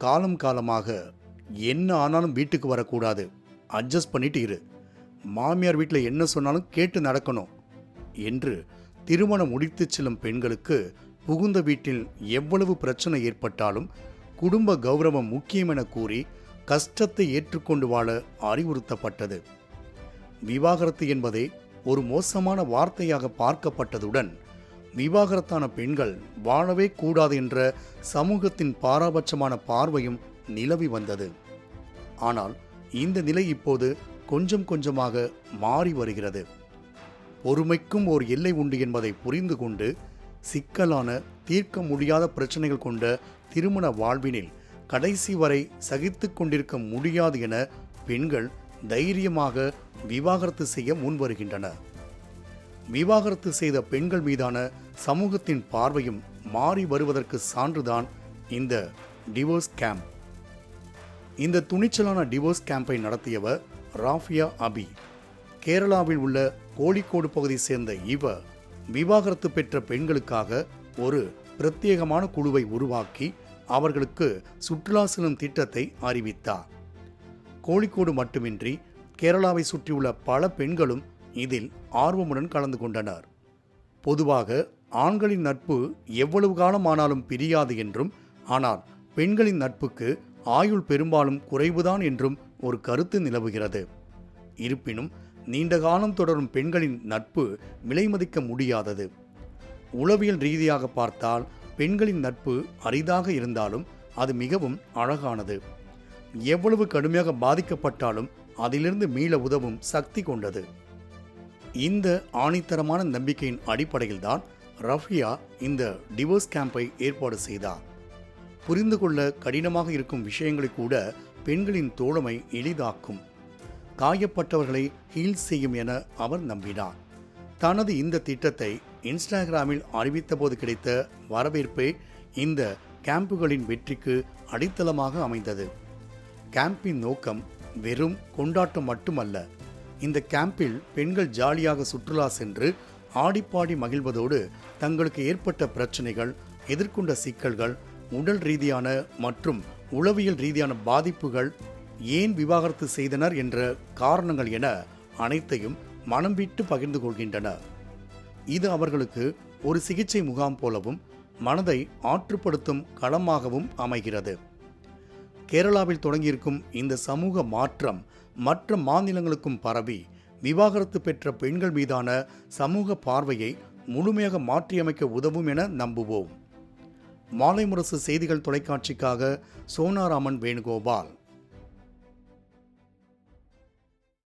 காலம் காலமாக என்ன ஆனாலும் வீட்டுக்கு வரக்கூடாது, அட்ஜஸ்ட் பண்ணிட்டு இரு, மாமியார் வீட்டில் என்ன சொன்னாலும் கேட்டு நடக்கணும் என்று திருமணம் முடித்து செல்லும் பெண்களுக்கு புகுந்த வீட்டில் எவ்வளவு பிரச்சனை ஏற்பட்டாலும் குடும்ப கௌரவம் முக்கியம் என கூறி கஷ்டத்தை ஏற்றுக்கொண்டு வாழ அறிவுறுத்தப்பட்டது. விவாகரத்து என்பதே ஒரு மோசமான வார்த்தையாக பார்க்கப்பட்டதுடன் விவாகரத்தான பெண்கள் வாழவே கூடாது என்ற சமூகத்தின் பாரபட்சமான பார்வையும் நிலவி வந்தது. ஆனால் இந்த நிலை இப்போது கொஞ்சம் கொஞ்சமாக மாறி வருகிறது. பொறுமைக்கும் ஓர் எல்லை உண்டு என்பதை புரிந்து கொண்டு சிக்கலான தீர்க்க முடியாத பிரச்சனைகள் கொண்ட திருமண வாழ்வினில் கடைசி வரை சகித்து கொண்டிருக்க முடியாது என பெண்கள் தைரியமாக விவாகரத்து செய்ய முன்வருகின்றனர். விவாகரத்து செய்த பெண்கள் மீதான சமூகத்தின் பார்வையும் மாறி வருவதற்கு சான்றுதான் இந்த டிவோர்ஸ் கேம்ப். இந்த துணிச்சலான டிவோர்ஸ் கேம்பை நடத்தியவர் ராஃபியா அபி. கேரளாவில் உள்ள கோழிக்கோடு பகுதியை சேர்ந்த இவர் விவாகரத்து பெற்ற பெண்களுக்காக ஒரு பிரத்யேகமான குழுவை உருவாக்கி அவர்களுக்கு சுற்றுலா செல்லும் திட்டத்தை அறிவித்தார். கோழிக்கோடு மட்டுமின்றி கேரளாவை சுற்றியுள்ள பல பெண்களும் இதில் ஆர்வமுடன் கலந்து கொண்டனர். பொதுவாக ஆண்களின் நட்பு எவ்வளவு காலம் ஆனாலும் பிரியாது என்றும், ஆனால் பெண்களின் நட்புக்கு ஆயுள் பெரும்பாலும் குறைவுதான் என்றும் ஒரு கருத்து நிலவுகிறது. இருப்பினும் நீண்ட காலம் தொடரும் பெண்களின் நட்பு விலைமதிக்க முடியாதது. உளவியல் ரீதியாக பார்த்தால் பெண்களின் நட்பு அரிதாக இருந்தாலும் அது மிகவும் அழகானது. எவ்வளவு கடுமையாக பாதிக்கப்பட்டாலும் அதிலிருந்து மீள உதவும் சக்தி கொண்டது. இந்த ஆணித்தரமான நம்பிக்கையின் அடிப்படையில்தான் ரஃபியா இந்த டிவோர்ஸ் கேம்பை ஏற்பாடு செய்தார். புரிந்து கொள்ள கடினமாக இருக்கும் விஷயங்களை கூட பெண்களின் தோழமை எளிதாக்கும், காயப்பட்டவர்களை ஹீல் செய்யும் என அவர் நம்பினார். தனது இந்த திட்டத்தை இன்ஸ்டாகிராமில் அறிவித்தபோது கிடைத்த வரவேற்பே இந்த கேம்புகளின் வெற்றிக்கு அடித்தளமாக அமைந்தது. கேம்பின் நோக்கம் வெறும் கொண்டாட்டம் மட்டுமல்ல. இந்த கேம்பில் பெண்கள் ஜாலியாக சுற்றுலா சென்று ஆடிப்பாடி மகிழ்வதோடு தங்களுக்கு ஏற்பட்ட பிரச்சனைகள், எதிர்கொண்ட சிக்கல்கள், உடல் ரீதியான மற்றும் உளவியல் ரீதியான பாதிப்புகள், ஏன் விவாகரத்து செய்தனர் என்ற காரணங்கள் என அனைத்தையும் மனம் விட்டு பகிர்ந்து கொள்கின்றனர். இது அவர்களுக்கு ஒரு சிகிச்சை முகாம் போலவும் மனதை ஆற்றுப்படுத்தும் களமாகவும் அமைகிறது. கேரளாவில் தொடங்கியிருக்கும் இந்த சமூக மாற்றம் மற்ற மாநிலங்களுக்கும் பரவி விவாகரத்து பெற்ற பெண்கள் மீதான சமூக பார்வையை முழுமையாக மாற்றியமைக்க உதவும் என நம்புவோம். மாலை முரசு செய்திகள் தொலைக்காட்சிக்காக சோனாராமன் வேணுகோபால்.